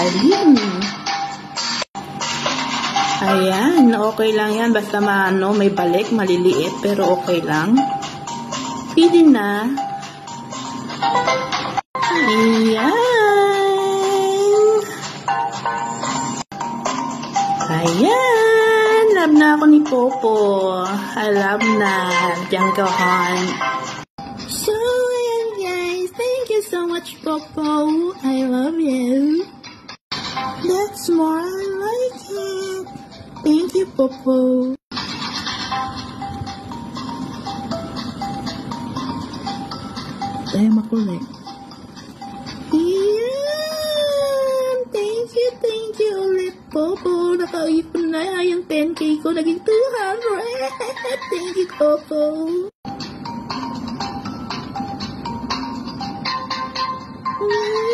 galing. Ayan, okay lang yan. Basta may balik, maliliit, pero okay lang. Pwede na. Ayan. Ayan. Love na ako ni Popo. I love na. Diyan ka, hon. So, ayan guys. Thank you so much, Popo. I love you. That's more. I like it. Thank you, Popo. Tayo makulit. Ayan! Thank you ulit, Popo. Nakaipon na yung 10K ko. Naging 200. Thank you, Popo. Yeah.